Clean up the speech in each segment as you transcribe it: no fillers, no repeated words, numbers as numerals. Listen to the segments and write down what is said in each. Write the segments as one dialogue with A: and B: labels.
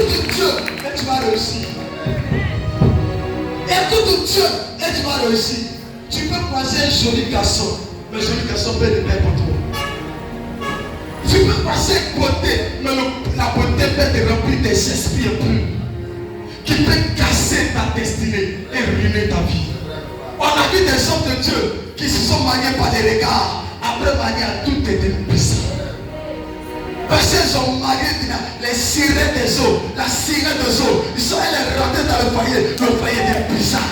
A: Écoute Dieu et tu vas réussir. Écoute Dieu et tu vas réussir. Tu peux croiser un joli garçon, mais un joli garçon peut être pour toi. Tu peux passer beauté, mais la beauté peut te remplir des esprits impurs qui peut casser ta destinée et ruiner ta vie. On a vu des hommes de Dieu qui se sont mariés par des regards. Après mariage, tout était puissant. Parce qu'ils ont marié les sirènes des eaux, la sirène des eaux. Ils sont allés rentrer dans le foyer était puissant.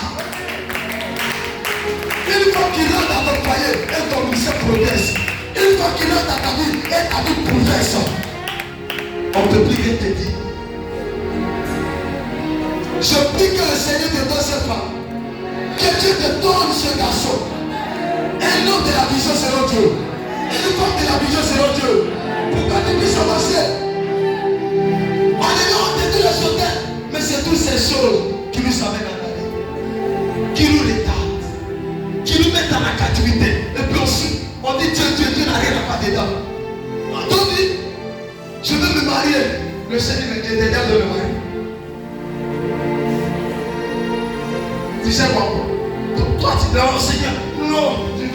A: Une fois qu'il rentre dans ton foyer, et ton ministère progresse. Une fois qu'il rentre dans ta vie, et ta vie progresse. On te prie et te dit. Je prie que le Seigneur te donne cette femme. Que Dieu te donne ce garçon. Un homme de la vision selon Dieu. Une femme de la vision selon Dieu. Pourquoi tu puisses avancer? On est là, on te dit les hôtels. Mais c'est toutes ces choses qui nous amènent à l'aller. Qui nous retardent. Qui nous mettent dans la captivité. Et puis ensuite, on dit Dieu n'a rien à faire dedans. On dit, je veux me marier. Le Seigneur me dit, derrière de me marier. Tu sais quoi? Toi tu dis, oh Seigneur, non, tu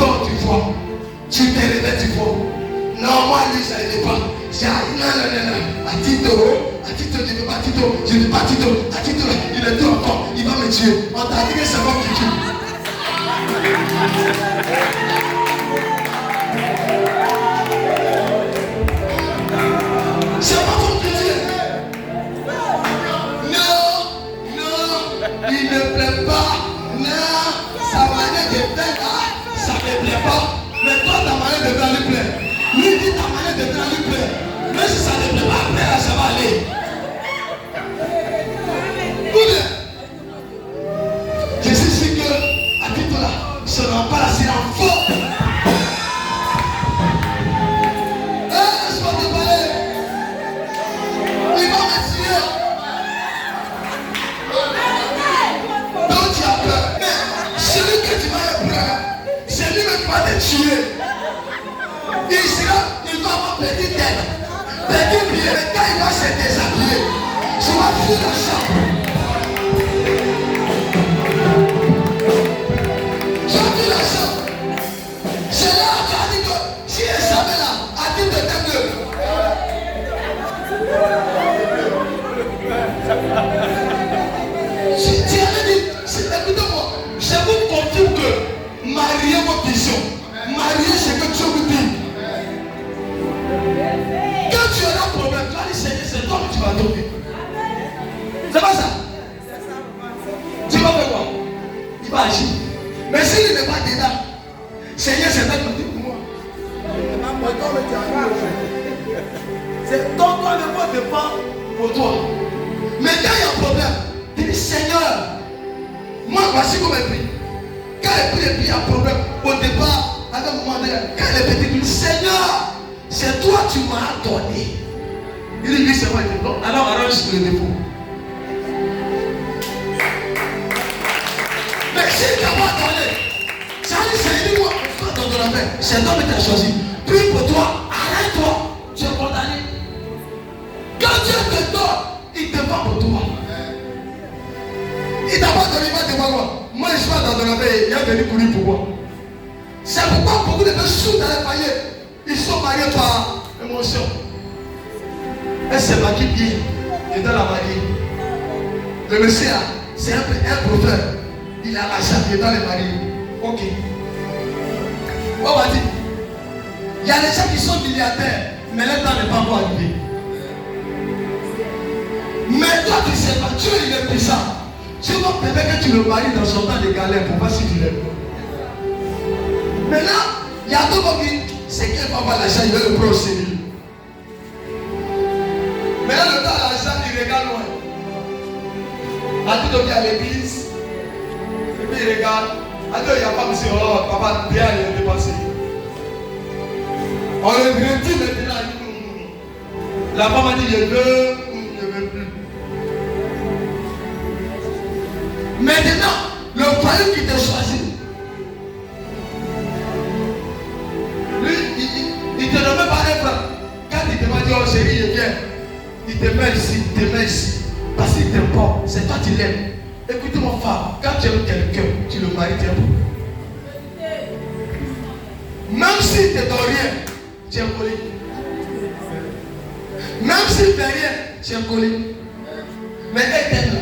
A: vois. Tu t'es réveillé, tu vois. Non, moi lui, ça n'était pas. J'ai dit, non. À titre, je ne veux pas Tito. Je ne veux pas Tito. À titre, il est tout encore. Il va me tuer. On t'a dit que c'est moi qui tue. C'est pas ton plaisir. Non, il ne plaît pas. Non, sa manière de faire là, ça ne plaît pas. Mais toi, ta manière de faire lui plaît. Lui dit ta manière de faire lui plaît. Mais si ça ne plaît pas, après là, ça va aller. Je suis sûr que, à titre là, ce n'est pas là, c'est un faux. Laisse-moi te parler. Il va me tuer. Donc tu as peur. Mais celui que tu vas éprouver, c'est lui qui va te tuer. Il va avoir petit tête, petit pied, mais quand il va se déshabiller, tu vas fuir la chambre. Tu vas fuir la chambre. C'est là que tu as dit que si elle savait là, à titre de tête, tu avais dit, écoutez-moi, je vous confirme que mariez vos visions, mariez ce que Dieu vous dit. Quand tu as un problème, tu vas dire Seigneur, c'est toi que tu vas tomber. C'est pas ça. Tu vas faire quoi? Il va agir. Mais s'il n'est pas dedans, Seigneur, c'est toi qui me dis pour moi. C'est ton toi ne va dépendre pour toi. Mais quand il y a un problème, tu dis Seigneur, moi voici comme elle prie. Quand elle prie et puis il y a un problème, au départ, à un moment donné, quand elle est petite, tu dis Seigneur, c'est toi tu m'as donné. Il dit c'est moi qui te donne. Alors arrange le défaut. Mais si tu n'as pas donné, ça dit c'est moi dans la main. C'est toi qui t'as choisi. Prie pour toi, arrête-toi. Tu es condamné. Quand Dieu te donne, il te va pour toi. Il t'a pas donné, il va te voir quoi. Moi je suis pas dans la main, il a venu pour lui pour moi. C'est pourquoi beaucoup de gens sont dans les foyers. Ils sont mariés par émotion. Elle s'est maquillée bien. Et dans la mariée. Le monsieur, c'est un prophète. Il a l'argent, il est dans les mariés. Ok. On va dire. Il y a des gens qui sont milliardaires, mais leur temps n'est pas encore arrivé. Mais toi, tu sais pas, Dieu il est puissant. Tu vas permettre que tu le maries dans son temps de galère pour voir si tu l'aimes. Maintenant, il y a d'autres qui c'est qu'elle va avoir l'argent, il va le procéder. Mais là, le temps, l'argent, il regarde loin. À tout il y a l'église. Et puis il regarde. À tout il y a pas monsieur, oh, papa, bien, il est dépassé. On le retire maintenant. La femme a dit, je veux plus. Maintenant, le foyer qui t'a choisi, lui, il te donne même pas un franc. Quand il te va dire, oh chérie, je viens, il te met ici, il te met ici. Parce qu'il t'aime pas, c'est toi qui l'aimes. Écoutez mon frère, quand tu aimes quelqu'un, tu le maries, tu aimes. Même s'il ne te donne rien, tu es collé. Même s'il ne fait rien, tu es collé. Mais elle t'aime là.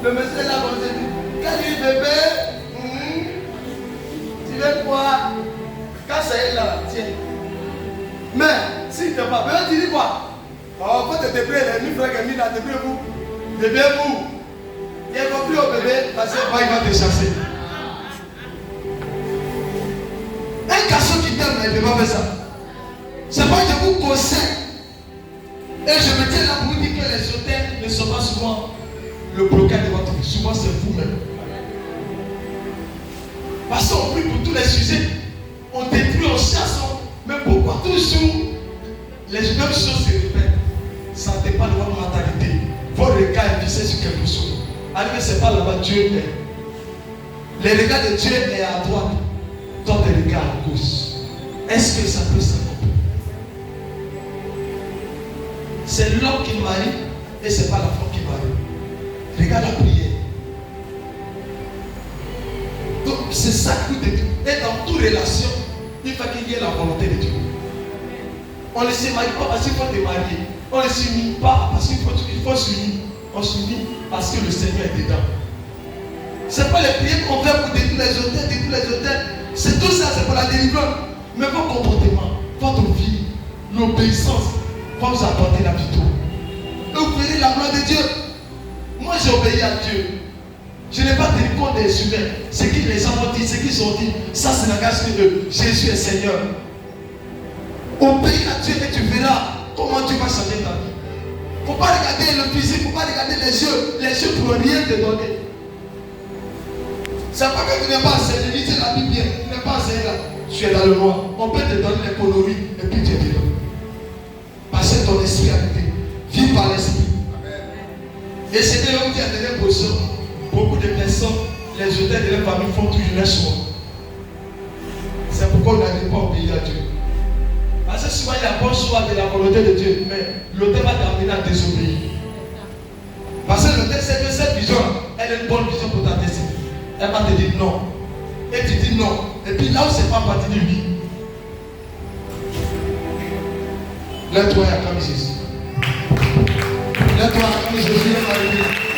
A: Le monsieur là, on se dit, quand il dit bébé, tu veux quoi? Quand c'est elle là, tiens. Mais s'il ne t'aime pas, bébé, tu dis quoi? Oh, faut te débrouiller, les 1000 francs qu'il a mis là, débrouillez-vous. Débrouillez-vous. Il n'y a pas plus au bébé, parce qu'il va te chasser. Un garçon qui t'aime, il ne peut pas faire ça. C'est pourquoi je vous conseille. Et je me tiens là pour vous dire que les hôtels ne sont pas souvent le blocage de votre vie. Souvent, c'est vous-même. Parce qu'on prie pour tous les sujets. On détruit, on chasse. Mais pourquoi toujours les mêmes choses se répètent? Ça dépend de votre mentalité. Votre regard est fixé sur quelque chose. Alors que ce n'est pas là-bas, Dieu est. Le regard de Dieu est à droite. Toi, tes regards à gauche. Est-ce que ça peut s'accomplir? C'est l'homme qui marie et ce n'est pas la femme qui marie. Regarde la prière. Donc, c'est ça que vous dites. Et dans toute relation, il faut qu'il y ait la volonté de Dieu. On ne se marie pas parce qu'il faut te marier. On ne s'unit pas parce qu'il faut s'unir. On s'unit parce que le Seigneur est dedans. Ce n'est pas les prières qu'on fait pour détruire les hôtels, C'est tout ça, c'est pour la délivrance. Mais vos comportements, votre vie, l'obéissance va vous apporter la victoire. Et vous verrez la gloire de Dieu. Moi, j'ai obéi à Dieu. Je n'ai pas tenu compte des humains. Ce que les gens ont dit, ce qu'ils ont dit, ça c'est langage de Jésus est Seigneur. Obéis à Dieu et tu verras comment tu vas changer ta vie. Il ne faut pas regarder le physique, il ne faut pas regarder les yeux. Les yeux ne pourront rien te donner. C'est pas que tu n'es pas enseigné, lisez la Bible bien. Tu n'es pas enseigné là. Tu es dans le noir. On peut te donner les coloris et puis tu es dedans. Parce que ton esprit a été. Vis par l'esprit. Et c'était l'homme qui a donné position. Beaucoup de personnes, les hôtels de leur famille font toujours leur choix. C'est pourquoi on n'arrive pas à obéir à Dieu. Parce que souvent il y a un bon choix de la volonté de Dieu, mais l'hôtel va t'amener à désobéir. Parce que l'hôtel, c'est que cette vision, elle est une bonne vision pour ta destinée. Elle va te dire non. Et tu dis non. Et puis là où c'est pas parti de lui, lève-toi et acclame Jésus. Lève-toi et acclame Jésus.